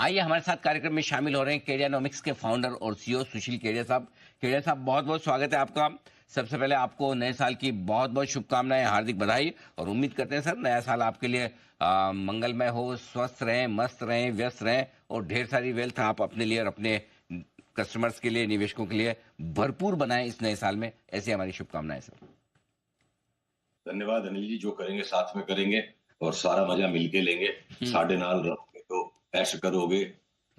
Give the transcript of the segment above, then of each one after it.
आइए हमारे साथ कार्यक्रम में शामिल हो रहे हैं केडियानॉमिक्स के फाउंडर और सीईओ सुशील केडिया साहब। केडिया साहब, बहुत बहुत स्वागत है आपका। सबसे पहले आपको नए साल की बहुत बहुत शुभकामनाएं, हार्दिक बधाई। और उम्मीद करते हैं सर नया साल आपके लिए मंगलमय हो, स्वस्थ रहें, मस्त रहें, व्यस्त रहें और ढेर सारी वेल्थ आप अपने लिए और अपने कस्टमर्स के लिए, निवेशकों के लिए भरपूर बनाएं इस नए साल में। ऐसी हमारी शुभकामनाएं सर। धन्यवाद अनिल जी, जो करेंगे साथ में करेंगे और सारा मजा मिलके लेंगे। साढ़े नाल रहोगे तो ऐश करोगे।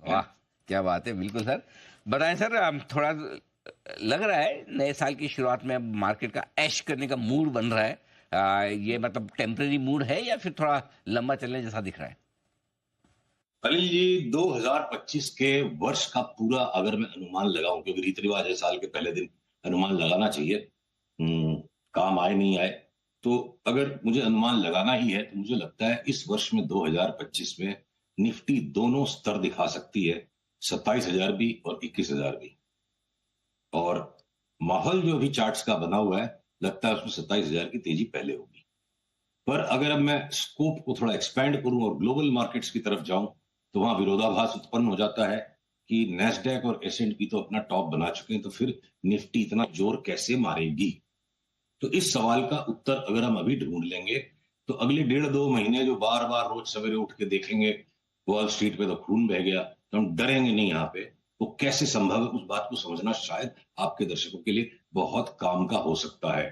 वाह, क्या बात है। बिल्कुल सर, बताएं सर। थोड़ा लग रहा है नए साल की शुरुआत में अब मार्केट का ऐश करने का मूड बन रहा है। ये मतलब टेम्परेरी मूड है या फिर थोड़ा लंबा चलने जैसा दिख रहा है? अनिल जी, 2025 के वर्ष का पूरा अगर मैं अनुमान लगाऊं, क्योंकि रीति रिवाज है साल के पहले दिन अनुमान लगाना चाहिए, काम आए नहीं आए, तो अगर मुझे अनुमान लगाना ही है तो मुझे लगता है इस वर्ष में 2025 में निफ्टी दोनों स्तर दिखा सकती है, 27,000 भी और 21,000 भी। और माहौल जो अभी चार्ट्स का बना हुआ है, लगता है उसमें 27,000 की तेजी पहले होगी। पर अगर अब मैं स्कोप को थोड़ा एक्सपैंड करूं और ग्लोबल मार्केट्स की तरफ जाऊं, तो वहां विरोधाभास उत्पन्न हो जाता है कि नैस्डैक और S&P तो अपना टॉप बना चुके हैं, तो फिर निफ्टी इतना जोर कैसे मारेगी। तो इस सवाल का उत्तर अगर हम अभी ढूंढ लेंगे, तो अगले 1.5-2 महीने जो बार बार रोज सवेरे उठ के देखेंगे वॉल स्ट्रीट पे तो खून बह गया, तो हम डरेंगे नहीं यहाँ पे। वो कैसे संभव है, उस बात को समझना शायद आपके दर्शकों के लिए बहुत काम का हो सकता है।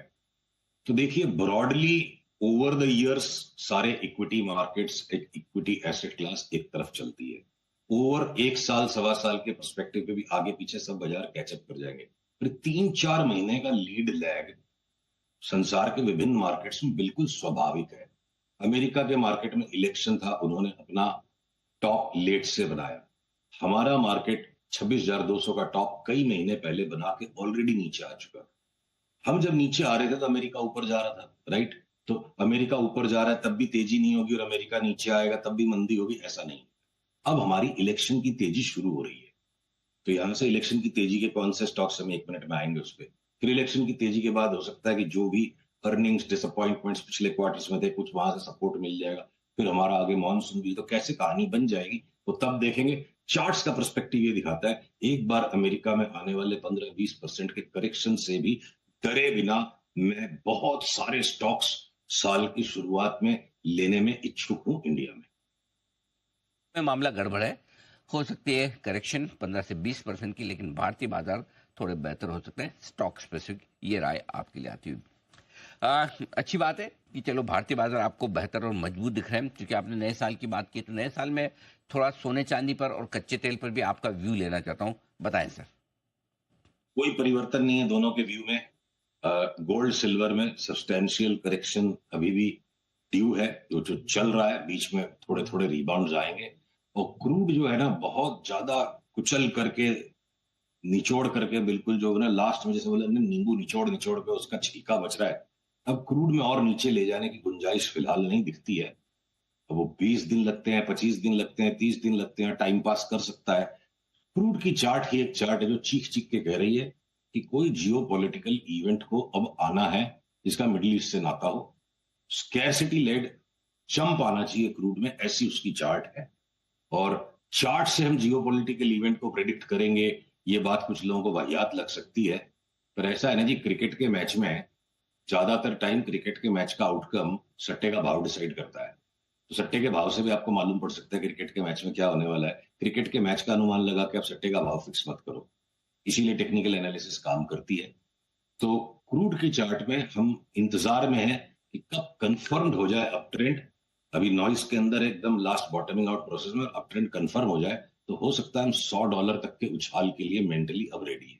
तो देखिए, ब्रॉडली ओवर द इयर्स सारे equity markets, equity asset class एक तरफ चलती है। ओवर एक साल सवा साल के पर्सपेक्टिव पे भी आगे पीछे सब बाजार कैचअप कर जाएंगे। फिर 3-4 महीने का लीड लैग संसार के विभिन्न मार्केट्स में बिल्कुल स्वाभाविक है। अमेरिका के मार्केट में इलेक्शन था, उन्होंने अपना टॉप लेट से बनाया। हमारा मार्केट 26,200 का टॉप कई महीने पहले बना के ऑलरेडी नीचे आ चुका। हम जब नीचे आ रहे थे तो अमेरिका ऊपर जा रहा था, राइट? तो अमेरिका ऊपर जा रहा है तब भी तेजी नहीं होगी, और अमेरिका नीचे आएगा तब भी मंदी होगी, ऐसा नहीं। अब हमारी इलेक्शन की तेजी शुरू हो रही है, तो यहां से इलेक्शन की तेजी के कौन से स्टॉक्स, हम 1 मिनट में आएंगे उस पर। फिर इलेक्शन की तेजी के बाद हो सकता है कि जो भी अर्निंग्स डिसअपॉइंटमेंट्स पिछले क्वार्टर्स में थे, कुछ वहां से सपोर्ट मिल जाएगा। फिर हमारा आगे मानसून भी, तो कैसे कहानी बन जाएगी वो तब देखेंगे। चार्ट्स का पर्सपेक्टिव ये दिखाता है, एक बार अमेरिका में आने वाले 15-20% के करेक्शन से भी डरे बिना मैं बहुत सारे स्टॉक्स साल की शुरुआत में लेने में इच्छुक हूं इंडिया में। मामला गड़बड़ है, हो सकती है करेक्शन 15 से 20% की, लेकिन भारतीय बाजार थोड़े बेहतर हो सकते हैं स्टॉक स्पेसिफिक। ये राय आपके लिए आती हुई अच्छी बात है कि चलो भारतीय बाजार आपको बेहतर और मजबूत दिख रहे हैं। क्योंकि आपने नए साल की बात की, तो नए साल में थोड़ा सोने चांदी पर और कच्चे तेल पर भी आपका व्यू लेना चाहता हूं, बताएं सर। कोई परिवर्तन नहीं है दोनों के व्यू में। गोल्ड सिल्वर में सब्सटेंशियल करेक्शन अभी भी ड्यू है, जो चल रहा है, बीच में थोड़े थोड़े रिबाउंड आएंगे। और क्रूड जो है ना, बहुत ज्यादा कुचल करके, निचोड़ करके, बिल्कुल जो है ना लास्ट में जैसे बोले हमने, नींबू निचोड़ निचोड़ के उसका छिलका बच रहा है। अब क्रूड में और नीचे ले जाने की गुंजाइश फिलहाल नहीं दिखती है। अब वो 20 दिन लगते हैं, 25 दिन लगते हैं, 30 दिन लगते हैं, टाइम पास कर सकता है। क्रूड की चार्ट ही एक चार्ट है जो चीख चीख के कह रही है कि कोई जियो पॉलिटिकल इवेंट को अब आना है जिसका मिडिल ईस्ट से नाता हो। स्कैरसिटी लेड जंप आना चाहिए क्रूड में, ऐसी उसकी चार्ट है। और चार्ट से हम जियो पॉलिटिकल इवेंट को प्रेडिक्ट करेंगे, ये बात कुछ लोगों को वाहियात लग सकती है। पर ऐसा है ना जी, क्रिकेट के मैच में ज्यादातर टाइम क्रिकेट के मैच का आउटकम सट्टे का भाव डिसाइड करता है। तो सट्टे के भाव से भी आपको मालूम पड़ सकता है क्रिकेट के मैच में क्या होने वाला है। क्रिकेट के मैच का अनुमान लगा के आप सट्टे का भाव फिक्स मत करो, इसीलिए टेक्निकल एनालिसिस काम करती है। तो क्रूड की चार्ट में हम इंतजार में हैं कि कब कंफर्म हो जाए अप ट्रेंड। अभी नॉइस के अंदर एकदम लास्ट बॉटमिंग आउट प्रोसेस में, अप ट्रेंड कंफर्म हो जाए तो हो सकता है हम $100 तक के उछाल के लिए मेंटली अब रेडी है।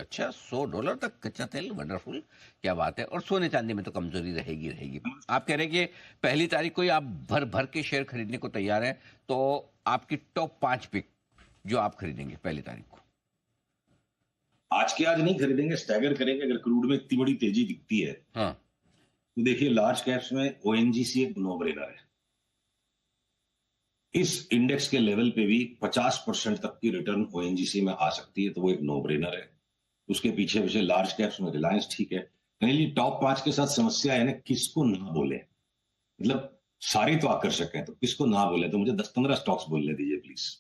अच्छा, $100 तक कच्चा तेल, वंडरफुल, क्या बात है। और सोने चांदी में तो कमजोरी रहेगी रहेगी। आप कह रहे हैं कि पहली तारीख को ही आप भर भर के शेयर खरीदने को तैयार हैं, तो आपकी टॉप 5 पिक जो आप खरीदेंगे पहली तारीख को? आज के आज नहीं खरीदेंगे, स्टैगर करेंगे। अगर क्रूड में इतनी बड़ी तेजी दिखती है, हाँ, तो देखिए लार्ज कैप्स में ओएनजीसी एक नो ब्रेनर है। इस इंडेक्स के लेवल पे भी 50% तक की रिटर्न ओएनजीसी में आ सकती है, तो वो एक नो ब्रेनर है। उसके पीछे पीछे लार्ज कैप्स में रिलायंस ठीक है। टॉप 5 के साथ समस्या है ना, किसको ना बोले। मतलब सारे तो आकर्षक हैं, तो किसको ना बोले, तो मुझे 10-15 स्टॉक्स बोलने दीजिए प्लीज।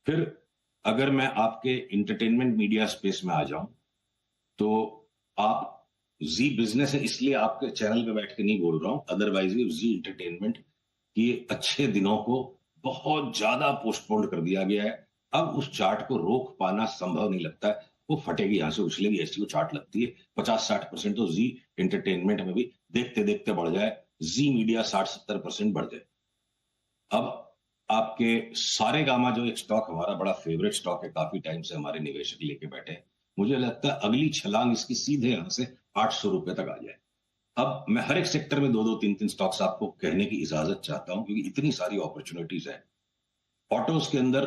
फिर अगर मैं आपके इंटरटेनमेंट मीडिया स्पेस में आ जाऊं, तो आप जी बिजनेस है इसलिए आपके चैनल पे बैठ के नहीं बोल रहा हूं, अदरवाइज भी जी एंटरटेनमेंट के अच्छे दिनों को बहुत ज्यादा पोस्टपोन कर दिया गया है। अब उस चार्ट को रोक पाना संभव नहीं लगता है, वो फटेगी, यहां से उछलेगी, ऐसी वो चार्ट लगती है। 50-60% तो जी एंटरटेनमेंट में भी देखते देखते बढ़ जाए, जी मीडिया 60-70% बढ़ जाए। अब आपके सारे गामा जो एक स्टॉक हमारा बड़ा फेवरेट स्टॉक है, काफी टाइम से हमारे निवेशक लेके बैठे हैं, मुझे लगता है अगली छलांग इसकी सीधे यहां से 800 रुपए तक आ जाए। अब मैं हर एक सेक्टर में दो दो तीन तीन स्टॉक्स आपको कहने की इजाजत चाहता हूं, क्योंकि इतनी सारी अपॉर्चुनिटीज है। ऑटोज के अंदर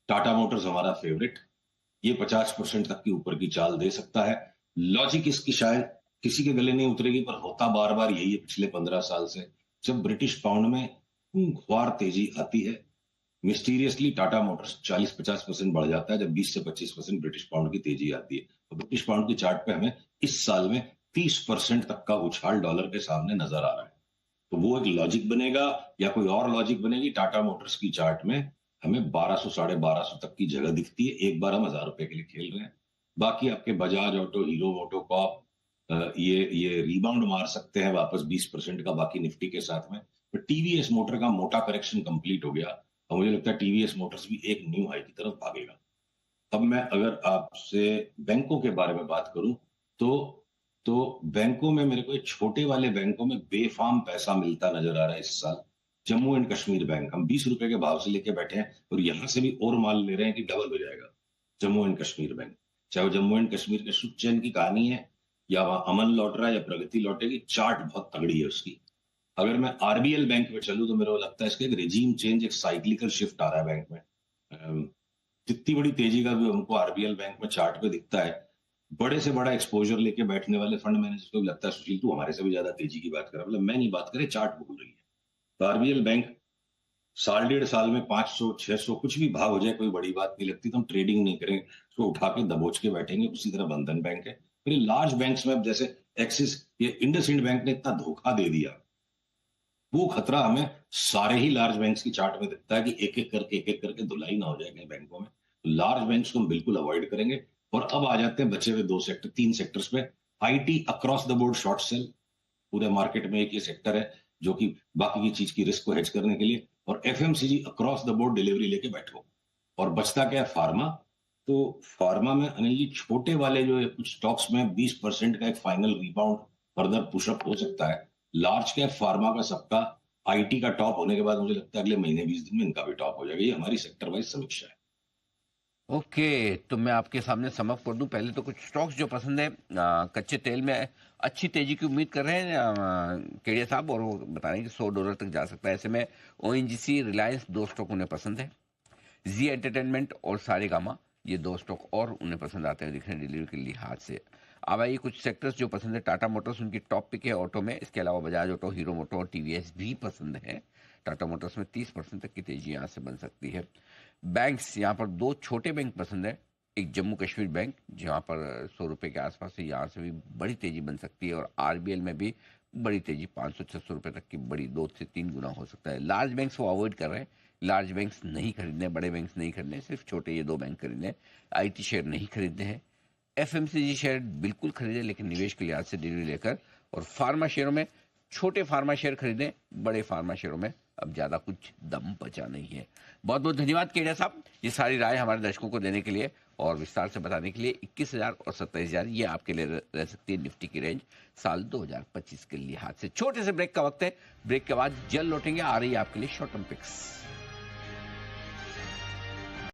टाटा मोटर्स हमारा फेवरेट, ये 50% तक की ऊपर की चाल दे सकता है। लॉजिक इसकी शायद किसी के गले नहीं उतरेगी, पर होता बार बार यही है पिछले 15 साल से। जब ब्रिटिश पाउंड में खूंखार तेजी आती है, मिस्टीरियसली टाटा मोटर्स 40-50% बढ़ जाता है। जब 20 से 25% ब्रिटिश पाउंड की तेजी आती है, तो ब्रिटिश पाउंड की चार्ट पे हमें इस साल में 30% तक का उछाल डॉलर के सामने नजर आ रहा है। तो वो एक लॉजिक बनेगा, या कोई और लॉजिक बनेगी। टाटा मोटर्स की चार्ट में हमें 1200 1250 तक की जगह दिखती है, एक बार हम 1000 रुपए के लिए खेल रहे हैं। बाकी आपके बजाज ऑटो, हीरो मोटोकॉप, ये रिबाउंड मार सकते हैं वापस 20% का, बाकी निफ्टी के साथ में। तो टीवीएस मोटर का मोटा करेक्शन कंप्लीट हो गया, और मुझे लगता है टीवीएस मोटर्स भी एक न्यू हाई की तरफ भागेगा। अब मैं अगर आपसे बैंकों के बारे में बात करूं, तो तो बैंकों में मेरे को एक छोटे वाले बैंकों में बेफाम पैसा मिलता नजर आ रहा है इस साल। जम्मू एंड कश्मीर बैंक, हम 20 रुपए के भाव से लेके बैठे हैं, और यहां से भी और माल ले रहे हैं कि डबल हो जाएगा। जम्मू एंड कश्मीर बैंक, चाहे वो जम्मू एंड कश्मीर के सुख चैन की कहानी है, या वहां अमन लौट रहा है, या प्रगति लौटेगी, चार्ट बहुत तगड़ी है उसकी। अगर मैं आरबीएल बैंक में चलूं, तो मेरे को लगता है इसका एक रेजीम चेंज, एक साइक्लिकल शिफ्ट आ रहा है बैंक में। जितनी बड़ी तेजी का भी हमको आरबीएल बैंक में चार्ट पे दिखता है, बड़े से बड़ा एक्सपोजर लेके बैठने वाले फंड मैनेजर को भी लगता है सुशील तू हमारे से भी ज्यादा तेजी की बात कर रहा है। मतलब मैं नहीं बात करे, चार्ट बोल रही है। तो आरबीएल बैंक साल डेढ़ साल में 500-600 कुछ भी भाव हो जाए, कोई बड़ी बात नहीं लगती। तो हम ट्रेडिंग नहीं करेंगे, उसको उठा के दबोच के बैठेंगे। उसी तरह बंधन बैंक है। फिर लार्ज बैंक्स में अब जैसे एक्सिस, ये इंडसइंड बैंक ने इतना धोखा दे दिया, वो खतरा हमें सारे ही लार्ज बैंक्स की चार्ट में दिखता है कि एक एक करके धुलाई ना हो जाएगा बैंकों में। लार्ज बैंक्स को हम बिल्कुल अवॉइड करेंगे। और अब आ जाते हैं बचे हुए तीन सेक्टर्स पे। IT across the board short cell, पूरे मार्केट में एक ये सेक्टर है जो कि बाकी की चीज की रिस्क को हेज करने के लिए। और FMCG across the board delivery लेके बैठो। और बचता क्या है? फार्मा। तो फार्मा में अनिल जी, छोटे वाले जो कुछ स्टॉक्स में 20% का एक फाइनल रिबाउंड फर्दर पुशअप हो सकता है। लार्ज कैप फार्मा का सबका आईटी का टॉप होने के बाद मुझे लगता है अगले महीने 20 दिन में इनका भी टॉप हो जाएगा। ये हमारी सेक्टर वाइज समीक्षा है। ओके, तो मैं आपके सामने सम अप कर दूं। पहले तो कुछ स्टॉक्स जो पसंद है, कच्चे तेल में अच्छी तेजी की उम्मीद कर रहे हैं केडिया साहब, और वो बता रहे हैं कि $100 तक जा सकता है। ऐसे में ओएनजीसी, रिलायंस, दो स्टॉक उन्हें पसंद है। जी एंटरटेनमेंट और सारेगामा, ये दो स्टॉक और उन्हें पसंद आते हैं दिख रहे हैं डिलीवरी के लिहाज से। अब आइए कुछ सेक्टर्स जो पसंद है। टाटा मोटर्स उनकी टॉप पिक है ऑटो में। इसके अलावा बजाज ऑटो, हीरो मोटो और टीवीएस भी पसंद है। टाटा मोटर्स में 30% तक की तेजी यहाँ से बन सकती है। बैंक्स, यहाँ पर दो छोटे बैंक पसंद है। एक जम्मू कश्मीर बैंक, जहाँ पर $100 के आसपास है, यहाँ से भी बड़ी तेजी बन सकती है। और आरबीएल में भी बड़ी तेजी, 500-600 रुपये तक की बड़ी 2 से 3 गुना हो सकता है। लार्ज बैंक्स वो अवॉइड कर रहे हैं। लार्ज बैंक्स नहीं खरीदने, बड़े बैंक्स नहीं खरीदने, सिर्फ छोटे ये दो बैंक खरीदने। आईटी शेयर नहीं खरीदने हैं। एफएमसीजी शेयर बिल्कुल खरीदें, लेकिन निवेश के लिहाज से डिलीवरी लेकर। और फार्मा शेयरों में छोटे फार्मा शेयर खरीदें, बड़े फार्मा शेयरों में अब ज्यादा कुछ दम बचा नहीं है। बहुत बहुत धन्यवाद केडिया साहब, ये सारी राय हमारे दर्शकों को देने के लिए और विस्तार से बताने के लिए। 21,000 और 27,000 ये आपके लिए रह सकती है निफ्टी की रेंज साल 2025 के लिहाज से। छोटे से ब्रेक का वक्त है, ब्रेक के बाद जल्द लौटेंगे। आ रही है आपके लिए शॉर्ट टर्म पिक्स।